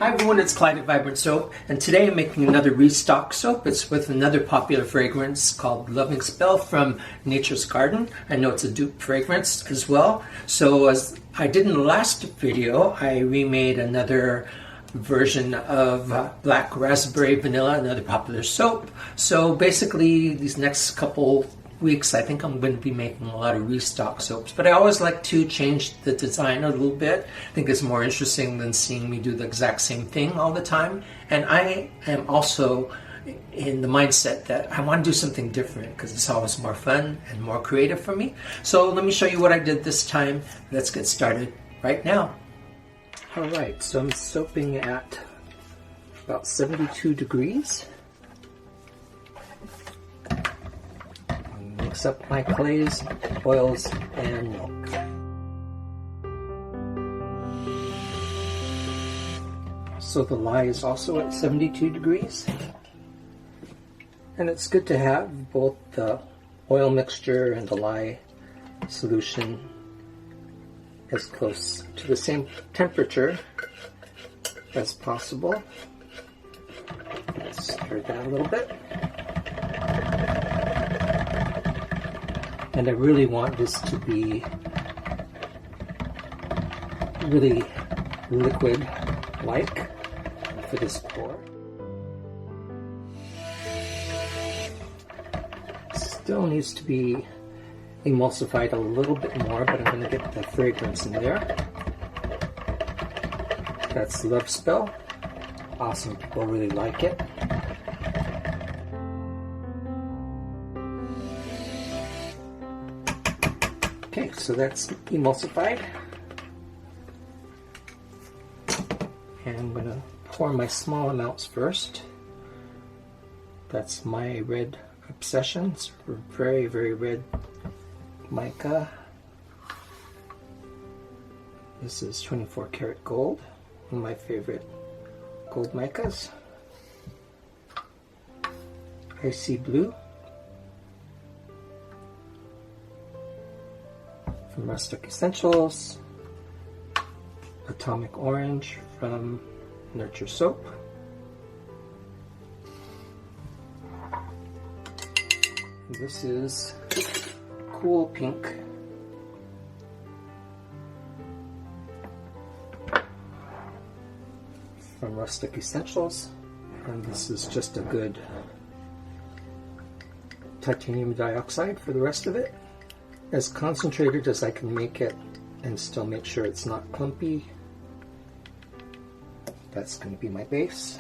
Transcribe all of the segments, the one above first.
Hi everyone, it's Clyde at Vibrant Soap, and today I'm making another restock soap. It's with another popular fragrance called Loving Spell from Nature's Garden. I know it's a dupe fragrance as well. So as I did in the last video, I remade another version of Black Raspberry Vanilla, another popular soap. So basically these next couple weeks I think I'm going to be making a lot of restock soaps, but I always like to change the design a little bit. I think it's more interesting than seeing me do the exact same thing all the time, and I am also in the mindset that I want to do something different because it's always more fun and more creative for me. So let me show you what I did this time. Let's get started right now. Alright, so I'm soaping at about 72 degrees. Mix up my clays, oils, and milk. So the lye is also at 72 degrees. And it's good to have both the oil mixture and the lye solution as close to the same temperature as possible. Let's stir that a little bit. And I really want this to be really liquid-like for this pour. Still needs to be emulsified a little bit more, but I'm going to get the fragrance in there. That's Love Spell. Awesome, people really like it. Okay, so that's emulsified. And I'm going to pour my small amounts first. That's my red Obsessions, very, very red mica. This is 24 karat gold, one of my favorite gold micas. Icy blue from Rustic Essentials, Atomic Orange from Nurture Soap, and this is Cool Pink from Rustic Essentials, and this is just a good titanium dioxide for the rest of it. As concentrated as I can make it and still make sure it's not clumpy. That's going to be my base.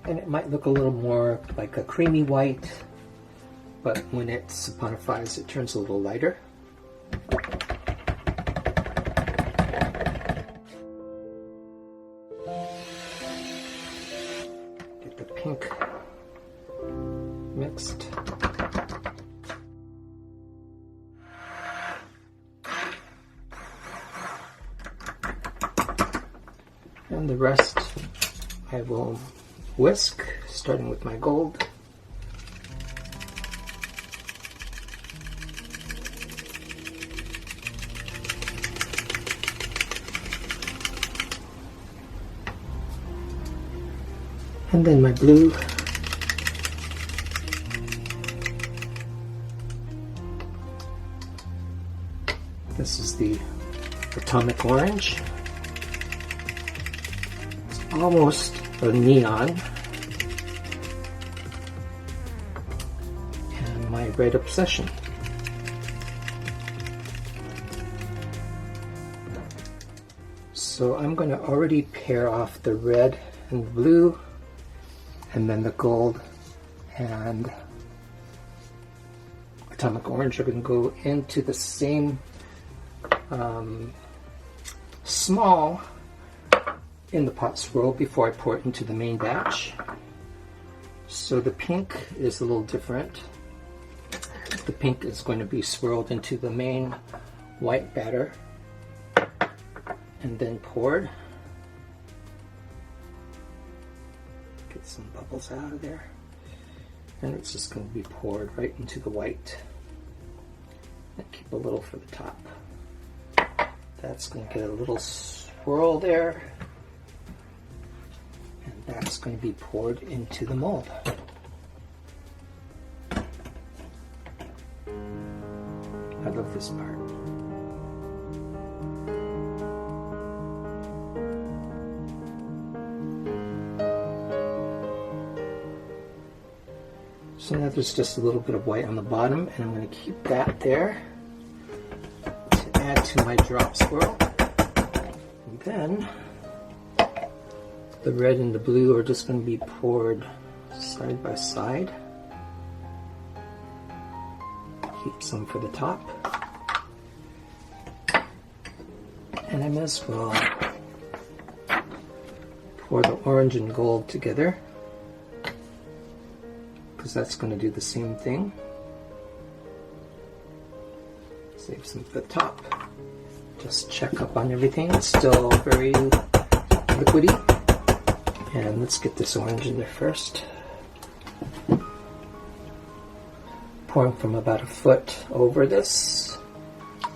And it might look a little more like a creamy white, but when it saponifies it turns a little lighter. Get the pink mixed. And the rest I will whisk, starting with my gold. And then my blue. This is the Atomic Orange. It's almost a neon. And my red Obsession. So I'm going to already pair off the red and the blue, and then the gold and Atomic Orange are going to go into the same small in the pot swirl before I pour it into the main batch. So the pink is a little different. The pink is going to be swirled into the main white batter and then poured. Get some bubbles out of there. And it's just going to be poured right into the white. Keep a little for the top. That's going to get a little swirl there. And that's going to be poured into the mold. I love this part. So now there's just a little bit of white on the bottom, and I'm going to keep that there to add to my drop swirl. And then the red and the blue are just going to be poured side by side. Keep some for the top. And I may as well pour the orange and gold together, because that's going to do the same thing. Save some for the top. Just check up on everything. It's still very liquidy. And let's get this orange in there first. Pouring from about a foot over this.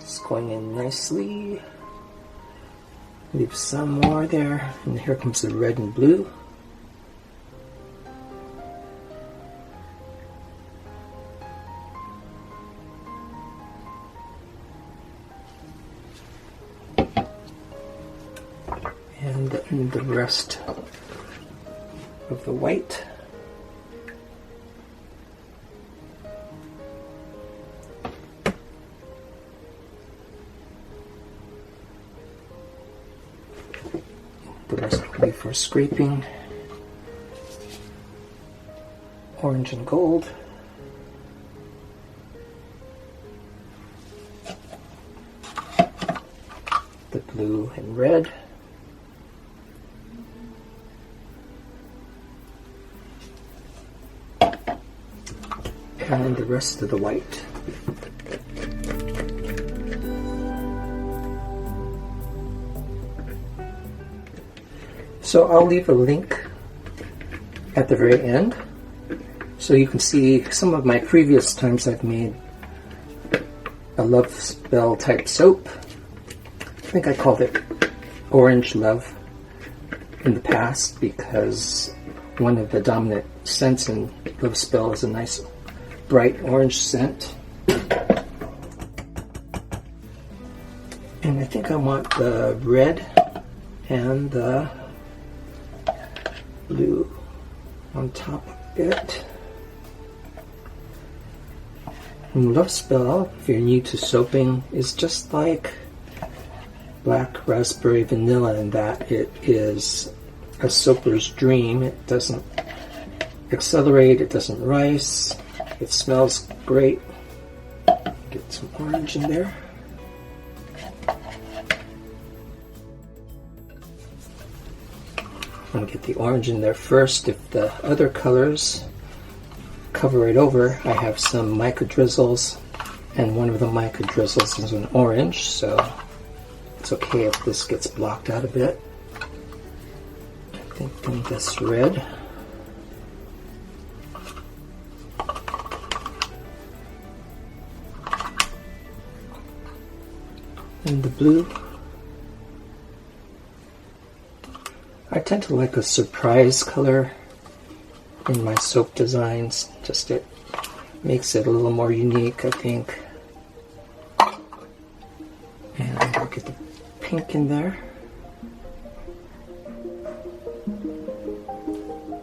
It's going in nicely. Leave some more there. And here comes the red and blue. And then the rest of the white. The rest will be for scraping. Orange and gold. The blue and red. And the rest of the white. So I'll leave a link at the very end so you can see some of my previous times I've made a love spell type soap. I think I called it Orange Love in the past because one of the dominant scents in Love Spell is a nice bright orange scent. And I think I want the red and the blue on top of it. And Love Spell, if you're new to soaping, is just like Black Raspberry Vanilla in that it is a soaper's dream. It doesn't accelerate, it doesn't rise, it smells great. Get some orange in there. I'm going to get the orange in there first. If the other colors cover it over, I have some mica drizzles, and one of the mica drizzles is an orange, so it's okay if this gets blocked out a bit. I think then this red. And the blue. I tend to like a surprise color in my soap designs. Just it makes it a little more unique, I think. And I'll get the pink in there.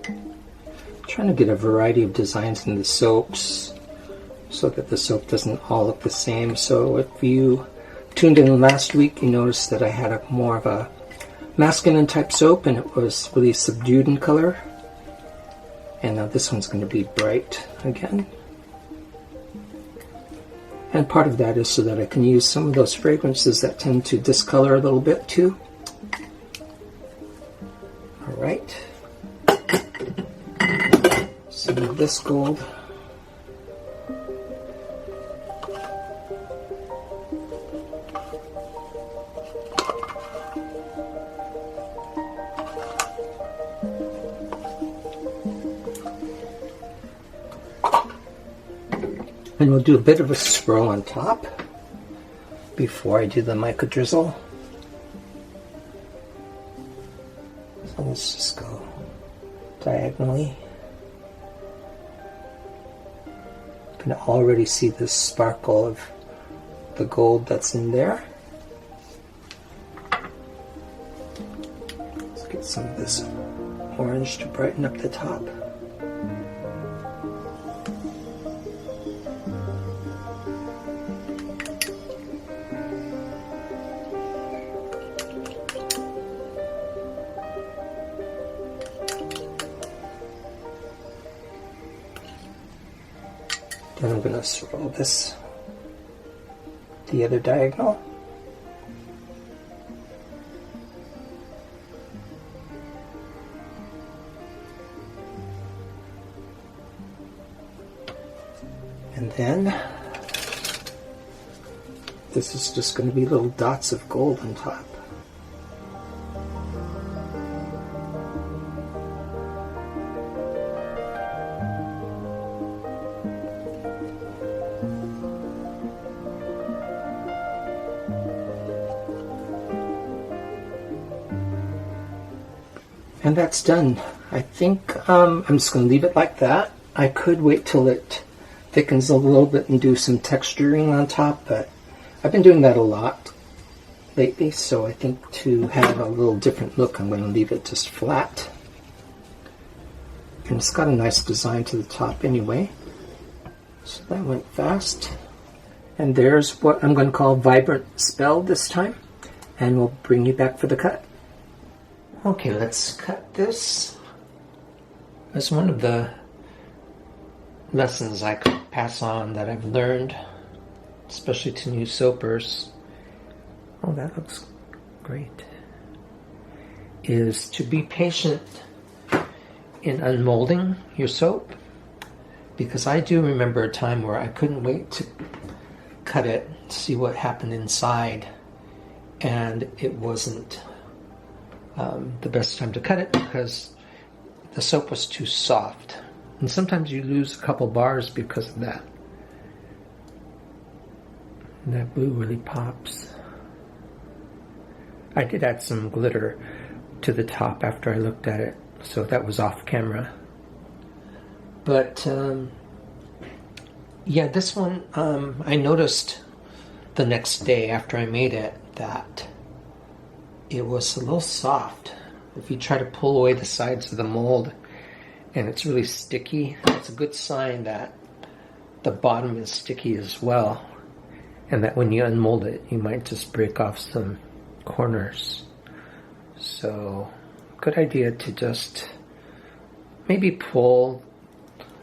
I'm trying to get a variety of designs in the soaps so that the soap doesn't all look the same. So if you tuned in last week, you noticed that I had more of a masculine type soap, and it was really subdued in color. And now this one's going to be bright again. And part of that is so that I can use some of those fragrances that tend to discolor a little bit too. Alright. Some of this gold. And we'll do a bit of a swirl on top. before I do the mica drizzle. So let's just go diagonally. You can already see the sparkle of the gold that's in there. Let's get some of this orange to brighten up the top. Then I'm going to swirl this the other diagonal. And then this is just going to be little dots of gold on top. And that's done. I think I'm just going to leave it like that. I could wait till it thickens a little bit and do some texturing on top, but I've been doing that a lot lately, so I think to have a little different look, I'm going to leave it just flat. And it's got a nice design to the top anyway. So that went fast. And there's what I'm going to call Vibrant Spell this time, and we'll bring you back for the cut. Okay, let's cut this. That's one of the lessons I could pass on that I've learned, especially to new soapers. Oh, that looks great. Is to be patient in unmolding your soap, because I do remember a time where I couldn't wait to cut it, see what happened inside, and it wasn't the best time to cut it because the soap was too soft. And sometimes you lose a couple bars because of that. And that blue really pops. I did add some glitter to the top after I looked at it, so that was off camera. But yeah, this one I noticed the next day after I made it that it was a little soft. If you try to pull away the sides of the mold and it's really sticky, it's a good sign that the bottom is sticky as well, and that when you unmold it, you might just break off some corners. So, good idea to just maybe pull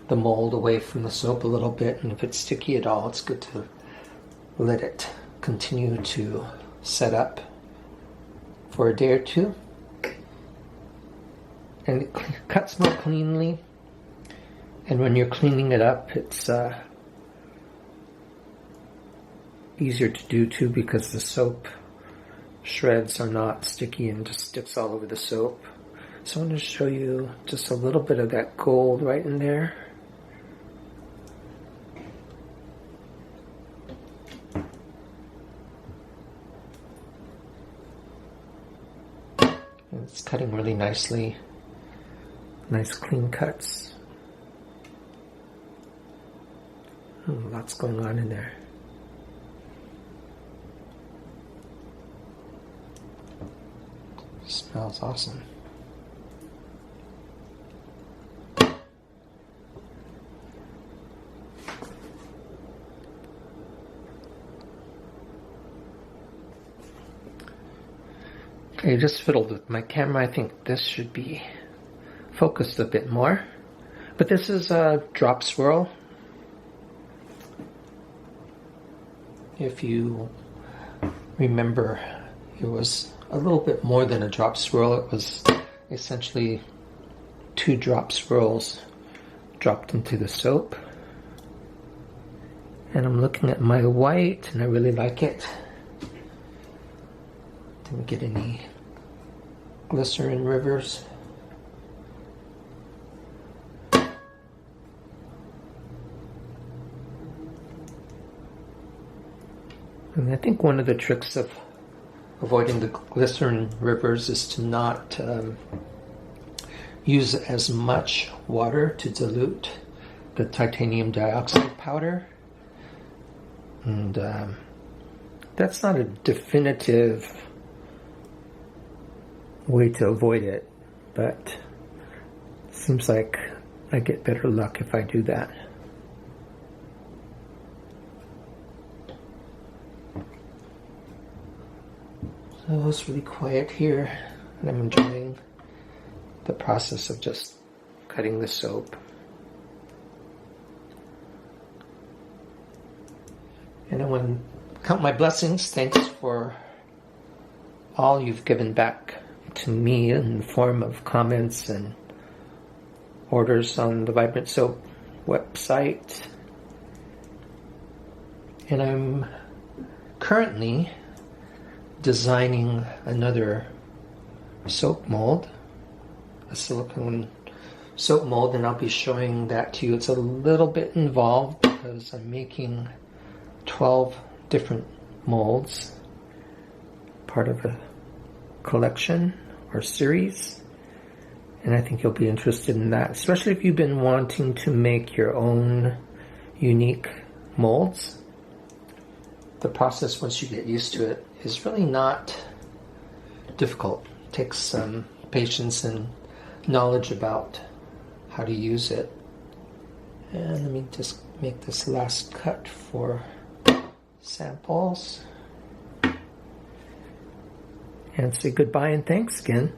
the mold away from the soap a little bit, and if it's sticky at all, it's good to let it continue to set up for a day or two. And it cuts more cleanly, and when you're cleaning it up, it's easier to do too, because the soap shreds are not sticky and just sticks all over the soap. So I'm going to show you just a little bit of that gold right in there. And it's cutting really nicely. Nice clean cuts. Lots going on in there. Smells awesome. Okay, just fiddled with my camera. I think this should be focused a bit more. But this is a drop swirl. If you remember, it was a little bit more than a drop swirl. It was essentially 2 drop swirls dropped into the soap. And I'm looking at my white, and I really like it. Didn't get any glycerin rivers. And I think one of the tricks of avoiding the glycerin rivers is to not use as much water to dilute the titanium dioxide powder. And that's not a definitive way to avoid it, but it seems like I get better luck if I do that. So it's really quiet here, and I'm enjoying the process of just cutting the soap. And I want to count my blessings. Thanks for all you've given back to me in the form of comments and orders on the Vibrant Soap website. And I'm currently designing another soap mold, a silicone soap mold, and I'll be showing that to you. It's a little bit involved because I'm making 12 different molds, part of a collection or series, and I think you'll be interested in that, especially if you've been wanting to make your own unique molds. The process, once you get used to it, is really not difficult. It takes some patience and knowledge about how to use it. And let me just make this last cut for samples and say goodbye and thanks again.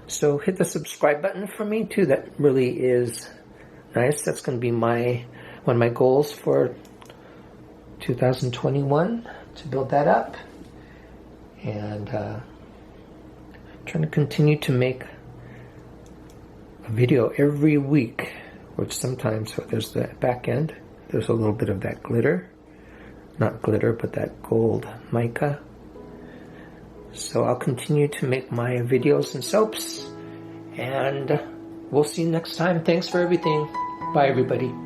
So hit the subscribe button for me too. That really is nice. That's going to be one of my goals for 2021, to build that up, and trying to continue to make a video every week, which sometimes there's the back end, there's a little bit of that glitter, not glitter, but that gold mica. So I'll continue to make my videos and soaps, and we'll see you next time. Thanks for everything. Bye, everybody.